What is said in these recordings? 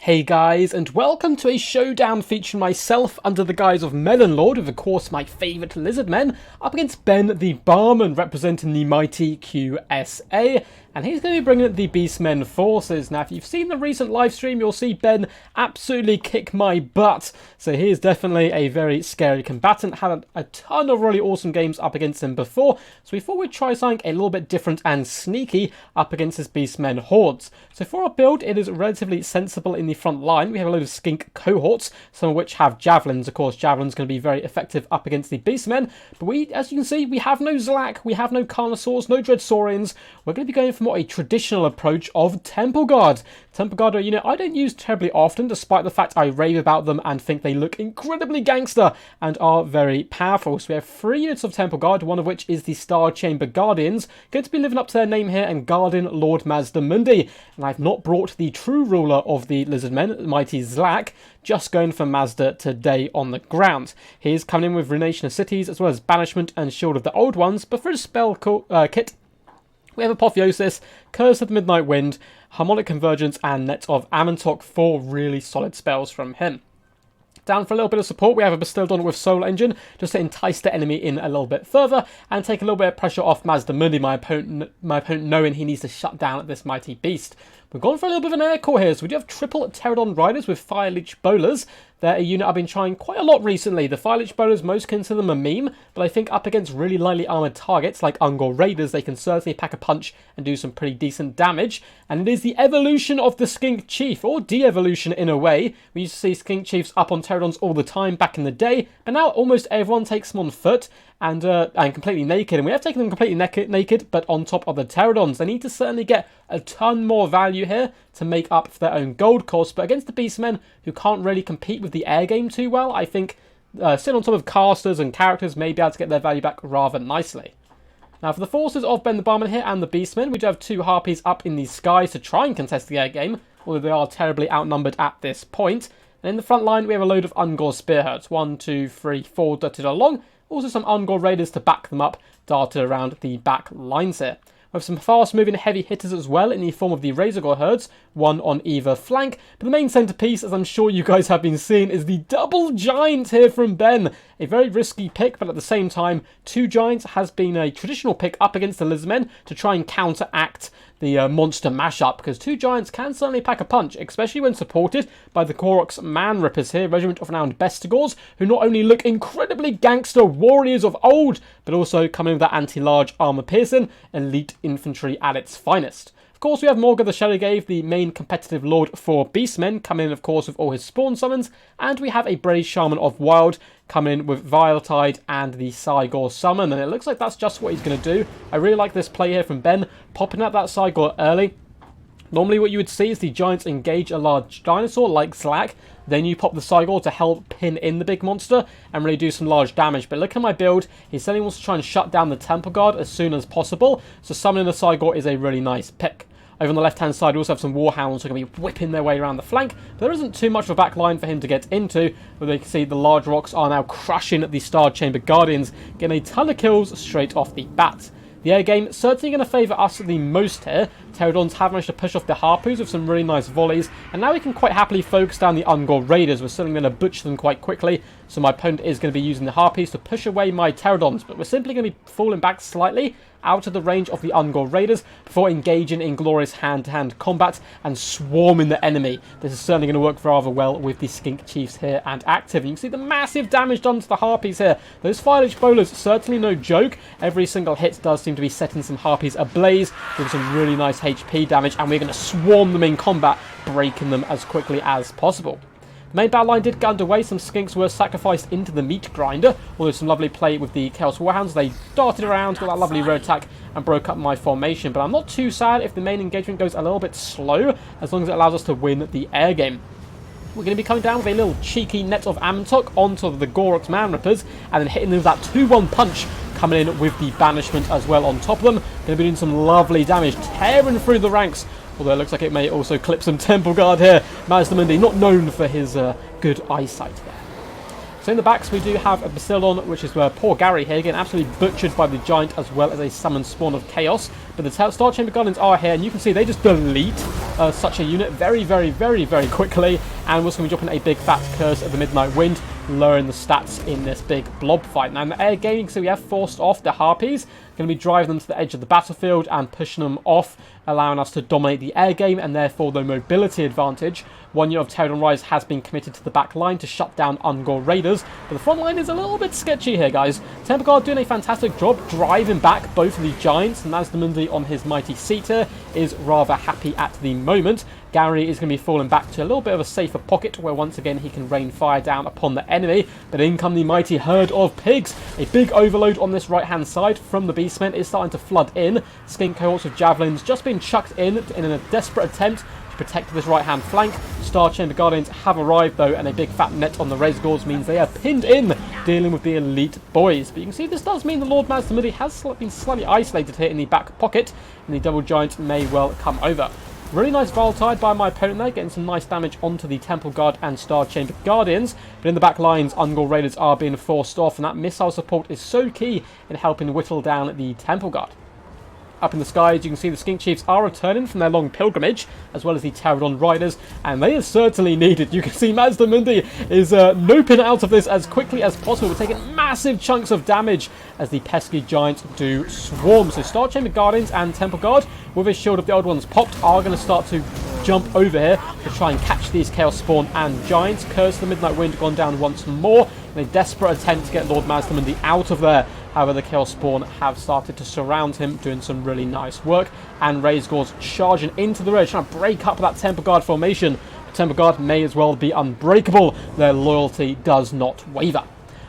Hey guys, and welcome to a showdown featuring myself under the guise of Melon Lord, with of course my favourite Lizardmen, up against Ben the Barman, representing the mighty QSA, and he's going to be bringing the Beastmen forces. Now, if you've seen the recent live stream, you'll see Ben absolutely kick my butt, so he is definitely a very scary combatant. Had a ton of really awesome games up against him before, so we thought we'd try something a little bit different and sneaky up against his Beastmen hordes. So for our build, it is relatively sensible in the front line. We have a load of Skink cohorts, some of which have javelins. Of course, javelins going to be very effective up against the Beastmen, but as you can see, we have no Zlak, we have no Carnosaurs, no Dreadsaurians. We're going to be going for more a traditional approach of Temple Guard. Temple Guard are a unit I don't use terribly often, despite the fact I rave about them and think they look incredibly gangster and are very powerful. So we have 3 units of Temple Guard, one of which is the Star Chamber Guardians, going to be living up to their name here and guarding Lord Mazdamundi. And I've not brought the true ruler of the Lizardmen, mighty Zlak, just going for Mazda today on the ground. He is coming in with Ruination of Cities, as well as Banishment and Shield of the Old Ones, but for his spell kit, we have Apotheosis, Curse of the Midnight Wind, Harmonic Convergence, and Net of Amantok, 4 really solid spells from him. Down for a little bit of support, we have a Bastildon with Soul Engine, just to entice the enemy in a little bit further, and take a little bit of pressure off Mazdamundi, my opponent knowing he needs to shut down this mighty beast. We've gone for a little bit of an air core here, so we do have triple Pterodon Riders with Fire Leech Bowlers. They're a unit I've been trying quite a lot recently. The Fire Leech Bowlers, most consider them a meme, but I think up against really lightly armoured targets like Ungor Raiders, they can certainly pack a punch and do some pretty decent damage. And it is the evolution of the Skink Chief, or de-evolution in a way. We used to see Skink Chiefs up on Pterodons all the time back in the day, but now almost everyone takes them on foot and completely naked. And we have taken them completely naked, but on top of the Pterodons. They need to certainly get a ton more value here to make up for their own gold cost, but against the Beastmen, who can't really compete with the air game too well, I think sitting on top of casters and characters may be able to get their value back rather nicely. Now, for the forces of Ben the Barman here and the Beastmen, we do have 2 Harpies up in the skies to try and contest the air game, although they are terribly outnumbered at this point. And in the front line, we have a load of Ungor Spearheads, 1, 2, 3, 4 dotted along. Also some Ungor Raiders to back them up, darted around the back lines here. We have some fast-moving heavy hitters as well in the form of the Razorgore herds, 1 on either flank. But the main centrepiece, as I'm sure you guys have been seeing, is the double giant here from Ben. A very risky pick, but at the same time, 2 giants has been a traditional pick up against the Lizardmen to try and counteract the monster mashup, because 2 giants can certainly pack a punch, especially when supported by the Koroks Man Rippers here, regiment of renowned Bestigors, who not only look incredibly gangster warriors of old, but also come in with that anti-large armor piercing, elite infantry at its finest. Of course, we have Morga the Shadowgave, the main competitive lord for Beastmen, coming in, of course, with all his spawn summons, and we have a Brave Shaman of Wild coming in with Viletide and the Cygor summon, and it looks like that's just what he's going to do. I really like this play here from Ben, popping out that Cygor early. Normally what you would see is the giants engage a large dinosaur like Zlak, then you pop the Cygor to help pin in the big monster and really do some large damage. But look at my build, he certainly wants to try and shut down the Temple Guard as soon as possible, so summoning the Cygor is a really nice pick. Over on the left-hand side, we also have some Warhounds who are going to be whipping their way around the flank. But there isn't too much of a back line for him to get into, where they can see the large rocks are now crushing the Star Chamber Guardians, getting a ton of kills straight off the bat. The air game certainly going to favour us the most here. Pterodons have managed to push off the Harpoos with some really nice volleys, and now we can quite happily focus down the Ungor Raiders. We're certainly going to butcher them quite quickly, so my opponent is going to be using the Harpies to push away my Pterodons, but we're simply going to be falling back slightly out of the range of the Ungor Raiders before engaging in glorious hand-to-hand combat and swarming the enemy. This is certainly going to work rather well with the Skink Chiefs here and active. And you can see the massive damage done to the Harpies here. Those Fire Leech Bowlers, certainly no joke. Every single hit does seem to be setting some Harpies ablaze with some really nice HP damage, and we're going to swarm them in combat, breaking them as quickly as possible. The main battle line did get underway. Some Skinks were sacrificed into the meat grinder, although some lovely play with the Chaos Warhounds. They darted around, got that lovely road attack, and broke up my formation. But I'm not too sad if the main engagement goes a little bit slow, as long as it allows us to win the air game. We're going to be coming down with a little cheeky Net of Amantok onto the Koroks Man Rippers, and then hitting them with that 2-1 punch, coming in with the Banishment as well on top of them. Going to be doing some lovely damage, tearing through the ranks. Although it looks like it may also clip some Temple Guard here. Mazdamundi, not known for his good eyesight there. So in the backs we do have a Basildon, which is where poor Gary here, getting absolutely butchered by the Giant as well as a summoned spawn of Chaos. But the Star Chamber Guardians are here, and you can see they just delete such a unit very, very, very, very quickly. And we're also going to be dropping a big fat Curse of the Midnight Wind, lowering the stats in this big blob fight. Now in the air game, so we have forced off the Harpies, going to be driving them to the edge of the battlefield and pushing them off, allowing us to dominate the air game and therefore the mobility advantage. One unit of Pterodon Rise has been committed to the back line to shut down Ungor Raiders, but the front line is a little bit sketchy here, guys. Temple Guard doing a fantastic job driving back both of the Giants, and Mazdamundi on his mighty Seater is rather happy at the moment. Gary is going to be falling back to a little bit of a safer pocket where once again he can rain fire down upon the enemy, but in come the mighty herd of pigs. A big overload on this right hand side from the Beastmen is starting to flood in. Skink cohorts of javelins just been chucked in a desperate attempt to protect this right hand flank. Star Chamber Guardians have arrived though, and a big fat net on the Razorgors means they are pinned in, dealing with the elite boys. But you can see this does mean the Lord Mazdamundi has been slightly isolated here in the back pocket, and the double Giant may well come over. Really nice Voltide by my opponent there, getting some nice damage onto the Temple Guard and Star Chamber Guardians. But in the back lines, Ungor Raiders are being forced off, and that missile support is so key in helping whittle down the Temple Guard. Up in the skies, you can see the Skink Chiefs are returning from their long pilgrimage, as well as the Pterodon Riders, and they are certainly needed. You can see Mazdamundi is noping out of this as quickly as possible. We're taking massive chunks of damage as the pesky Giants do swarm. So Star Chamber Guardians and Temple Guard, with his Shield of the Old Ones popped, are going to start to jump over here to try and catch these Chaos Spawn and Giants. Curse of the Midnight Wind gone down once more in a desperate attempt to get Lord Mazdamundi out of there. However, the Chaos Spawn have started to surround him, doing some really nice work. And Razorgors charging into the rear, trying to break up that Temple Guard formation. The Temple Guard may as well be unbreakable. Their loyalty does not waver.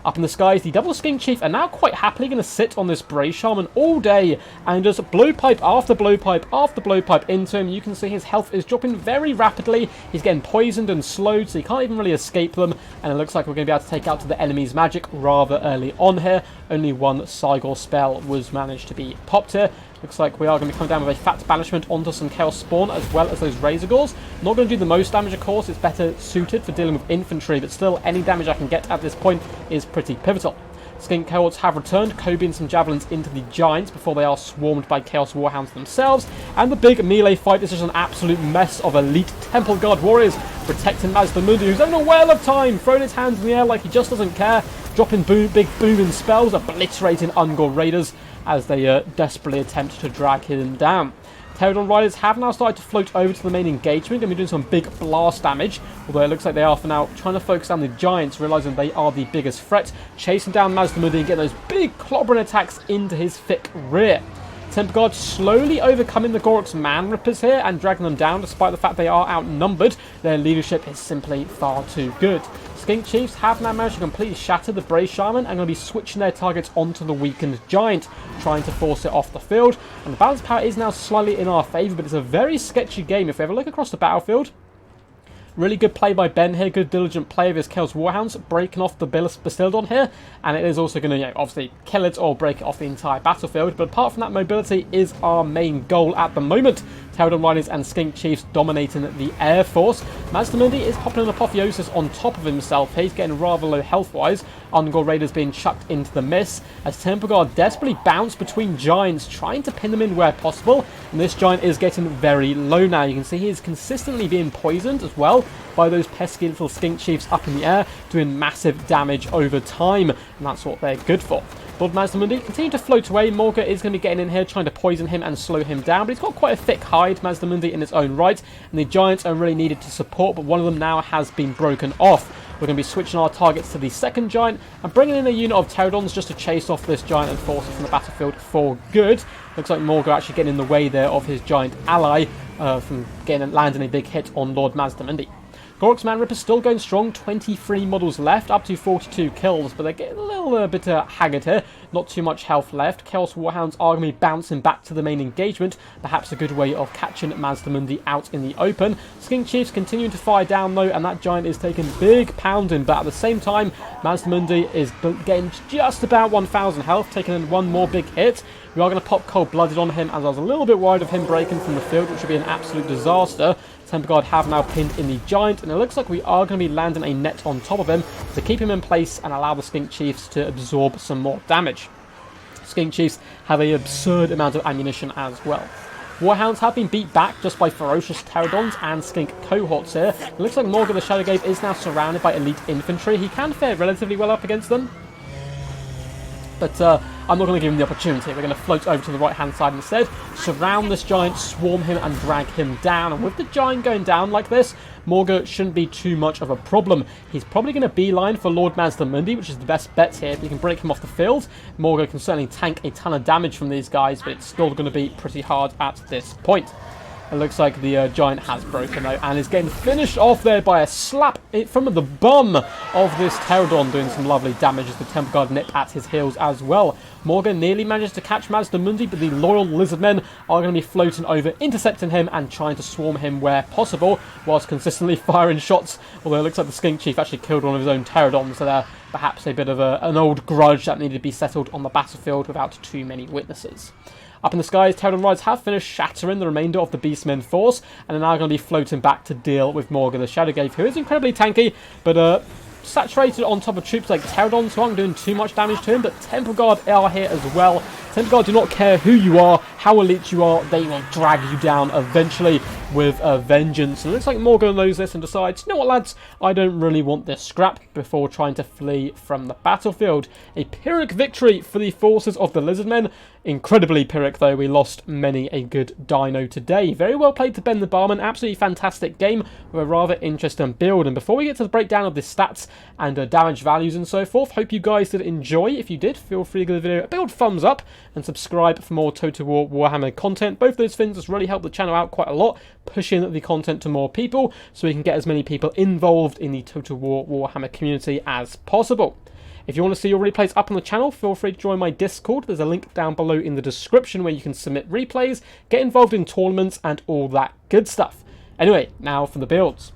Up in the skies, the double Skink Chief are now quite happily going to sit on this Bray Shaman all day and just blowpipe after blowpipe after blowpipe into him. You can see his health is dropping very rapidly. He's getting poisoned and slowed, so he can't even really escape them. And it looks like we're going to be able to take out to the enemy's magic rather early on here. Only one Cygor spell was managed to be popped here. Looks like we are going to be coming down with a fat banishment onto some Chaos Spawn as well as those Razorgors. Not going to do the most damage, of course. It's better suited for dealing with infantry, but still, any damage I can get at this point is pretty pivotal. Skink cohorts have returned, cobying some javelins into the Giants before they are swarmed by Chaos Warhounds themselves. And the big melee fight is just an absolute mess of elite Temple Guard warriors protecting Mazdamundi, who's having a whale of time, throwing his hands in the air like he just doesn't care, dropping big booming spells, obliterating Ungor Raiders as they desperately attempt to drag him down. Pterodon Riders have now started to float over to the main engagement. Going to be doing some big blast damage, although it looks like they are for now trying to focus on the Giants, realising they are the biggest threat, chasing down Mazdamundi and getting those big clobbering attacks into his thick rear. Temple Guard slowly overcoming the Gorok's Man Rippers here and dragging them down despite the fact they are outnumbered. Their leadership is simply far too good. Skink Chiefs have now managed to completely shatter the Bray Shaman and going to be switching their targets onto the weakened Giant, trying to force it off the field. And the balance power is now slightly in our favour, but it's a very sketchy game. If we have a look across the battlefield, really good play by Ben here, good diligent play of his Chaos Warhounds, breaking off the Basildon here, and it is also going to obviously kill it or break it off the entire battlefield. But apart from that, mobility is our main goal at the moment. Pterodon Riders and Skink Chiefs dominating the Air Force. Mazdamundi is popping an apotheosis on top of himself. He's getting rather low health-wise. Ungor Raiders being chucked into the mist as Temple Guard desperately bounce between Giants, trying to pin them in where possible. And this Giant is getting very low now. You can see he is consistently being poisoned as well by those pesky little Skink Chiefs up in the air, doing massive damage over time. And that's what they're good for. Lord Mazdamundi continue to float away. Morga is going to be getting in here, trying to poison him and slow him down. But he's got quite a thick hide, Mazdamundi, in its own right. And the Giants are really needed to support, but one of them now has been broken off. We're going to be switching our targets to the second Giant and bringing in a unit of Pterodons just to chase off this Giant and force it from the battlefield for good. Looks like Morga actually getting in the way there of his Giant ally from landing a big hit on Lord Mazdamundi. Gorok's Man Ripper still going strong, 23 models left, up to 42 kills, but they're getting a little bit haggard here, not too much health left. Chaos Warhounds are going to be bouncing back to the main engagement, perhaps a good way of catching Mazdamundi out in the open. Skink Chiefs continuing to fire down though, and that Giant is taking big pounding, but at the same time, Mazdamundi is getting just about 1,000 health, taking in one more big hit. We are going to pop Cold-Blooded on him, as I was a little bit worried of him breaking from the field, which would be an absolute disaster. Temple Guard have now pinned in the Giant, and it looks like we are going to be landing a net on top of him to keep him in place and allow the Skink Chiefs to absorb some more damage. Skink Chiefs have an absurd amount of ammunition as well. Warhounds have been beat back just by ferocious Pterodons and Skink cohorts here. It looks like Morgan the Shadowglaive is now surrounded by elite infantry. He can fare relatively well up against them, but I'm not going to give him the opportunity. We're going to float over to the right-hand side instead, surround this Giant, swarm him and drag him down. And with the Giant going down like this, Morga shouldn't be too much of a problem. He's probably going to beeline for Lord Mazdamundi, which is the best bet here. If you can break him off the field, Morga can certainly tank a ton of damage from these guys, but it's still going to be pretty hard at this point. It looks like the Giant has broken though, and is getting finished off there by a slap from the bum of this Pterodon, doing some lovely damage as the Temple Guard nip at his heels as well. Morgan nearly manages to catch Mazdamundi, but the loyal Lizardmen are going to be floating over, intercepting him and trying to swarm him where possible, whilst consistently firing shots, although it looks like the Skink Chief actually killed one of his own Pterodons, so they're perhaps a bit of an old grudge that needed to be settled on the battlefield without too many witnesses. Up in the skies, Pterodon Riders have finished shattering the remainder of the Beastmen force, and are now going to be floating back to deal with Morgan the Shadowglaive, who is incredibly tanky, but saturated on top of troops like Pterodons, who aren't doing too much damage to him, but Temple Guard are here as well. Temple Guard do not care who you are, how elite you are, they will drag you down eventually with a vengeance. And it looks like Morgan knows this and decides, you know what lads, I don't really want this scrap, before trying to flee from the battlefield. A Pyrrhic victory for the forces of the Lizardmen. Incredibly Pyrrhic though, we lost many a good dino today. Very well played to Ben the Barman, absolutely fantastic game with a rather interesting build. And before we get to the breakdown of the stats and damage values and so forth, hope you guys did enjoy. If you did, feel free to give the video a big old thumbs up and subscribe for more Total War Warhammer content. Both those things just really help the channel out quite a lot, pushing the content to more people so we can get as many people involved in the Total War Warhammer community as possible. If you want to see your replays up on the channel, feel free to join my Discord. There's a link down below in the description where you can submit replays, get involved in tournaments and all that good stuff. Anyway, now for the builds.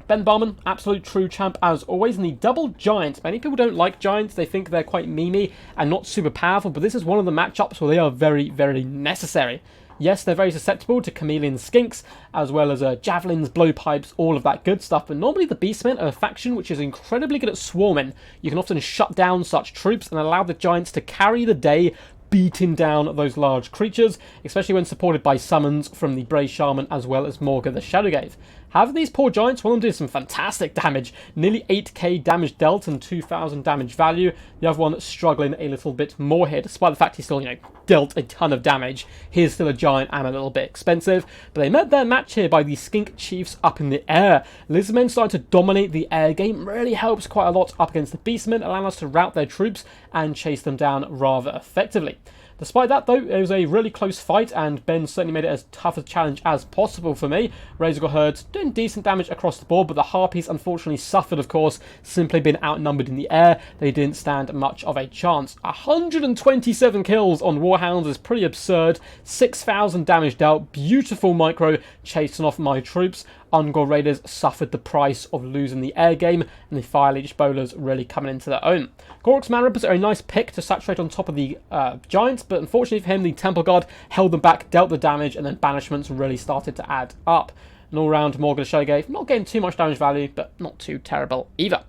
Ben Barman, absolute true champ as always, in the double Giant. Many people don't like Giants, they think they're quite memey and not super powerful, but this is one of the matchups where they are very, very necessary. Yes, they're very susceptible to chameleon skinks, as well as javelins, blowpipes, all of that good stuff. But normally the Beastmen are a faction which is incredibly good at swarming. You can often shut down such troops and allow the Giants to carry the day, beating down those large creatures, especially when supported by summons from the Bray Shaman as well as Morga the Shadowglaive. However, these poor Giants, one of them did some fantastic damage, nearly 8k damage dealt and 2000 damage value. The other one struggling a little bit more here, despite the fact he still, dealt a ton of damage. He is still a Giant and a little bit expensive, but they met their match here by the Skink Chiefs up in the air. Lizardmen starting to dominate the air game really helps quite a lot up against the Beastmen, allowing us to rout their troops and chase them down rather effectively. Despite that, though, it was a really close fight, and Ben certainly made it as tough a challenge as possible for me. Razorgore Herds doing decent damage across the board, but the Harpies unfortunately suffered, of course, simply being outnumbered in the air. They didn't stand much of a chance. 127 kills on Warhounds is pretty absurd. 6,000 damage dealt. Beautiful micro chasing off my troops. Ungor Raiders suffered the price of losing the air game, and the Fire Leech Bowlers really coming into their own. Gork's Man Rippers are a nice pick to saturate on top of the Giants, but unfortunately for him, the Temple Guard held them back, dealt the damage, and then banishments really started to add up. And all round, Morgan the Shadowglaive, not getting too much damage value, but not too terrible either.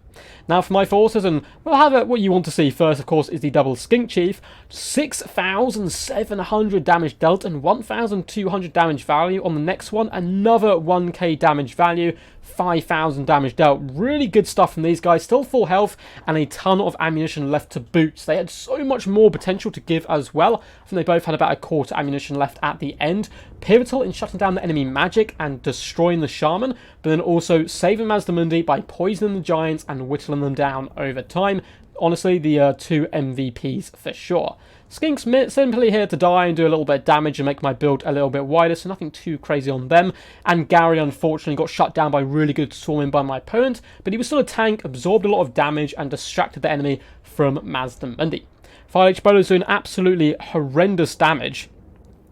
Now for my forces, and we'll have what you want to see first, of course, is the double Skink Chief. 6,700 damage dealt and 1,200 damage value. On the next one, another 1k damage value, 5,000 damage dealt. Really good stuff from these guys. Still full health and a ton of ammunition left to boot. They had so much more potential to give as well. I think they both had about a quarter ammunition left at the end. Pivotal in shutting down the enemy magic and destroying the Shaman, but then also saving Mazdamundi by poisoning the Giants and whittling them down over time. Honestly, the two MVPs for sure. Skink's simply here to die and do a little bit of damage and make my build a little bit wider, so nothing too crazy on them. And Gary, unfortunately, got shut down by really good swarming by my opponent, but he was still a tank, absorbed a lot of damage, and distracted the enemy from Mazdamundi. Fire Leech Bowlers doing absolutely horrendous damage.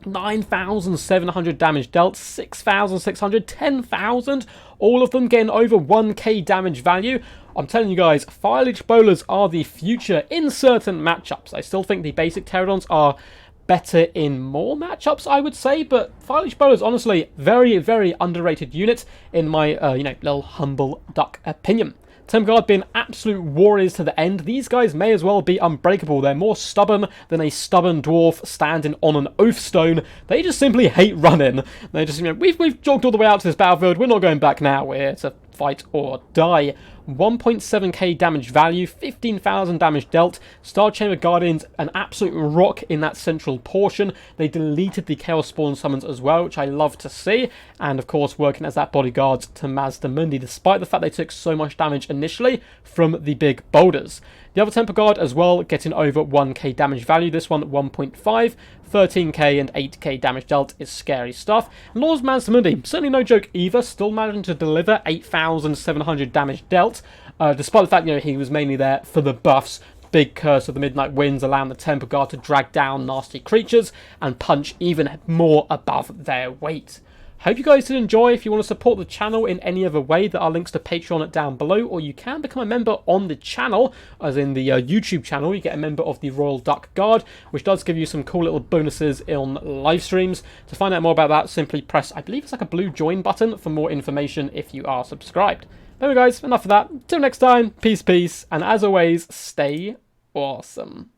9,700 damage dealt, 6,600, 10,000, all of them getting over 1k damage value. I'm telling you guys, Fire Leech Bowlers are the future in certain matchups. I still think the basic Pterodons are better in more matchups, I would say, but Fire Leech Bowlers, honestly, very, very underrated unit in my, little humble duck opinion. Temple Guard being absolute warriors to the end. These guys may as well be unbreakable. They're more stubborn than a stubborn dwarf standing on an oath stone. They just simply hate running. They just, we've jogged all the way out to this battlefield. We're not going back now. We're here to fight or die. 1.7k damage value, 15,000 damage dealt. Star Chamber Guardians, an absolute rock in that central portion. They deleted the Chaos Spawn summons as well, which I love to see. And of course, working as that bodyguard to Mazda Mundi, despite the fact they took so much damage initially from the big boulders. The other Temple Guard as well, getting over 1k damage value. This one, 1.5. 13k and 8k damage dealt is scary stuff. And Lord Mazda Mundi, certainly no joke either, still managing to deliver 8,700 damage dealt, despite the fact, he was mainly there for the buffs. Big Curse of the Midnight Winds, allowing the Temple Guard to drag down nasty creatures and punch even more above their weight. Hope you guys did enjoy. If you want to support the channel in any other way, there are links to Patreon down below, or you can become a member on the channel, as in the YouTube channel. You get a member of the Royal Duck Guard, which does give you some cool little bonuses on live streams. To find out more about that, simply press, I believe it's like a blue join button for more information if you are subscribed. Anyway guys, enough of that. Till next time, peace, and as always, stay awesome.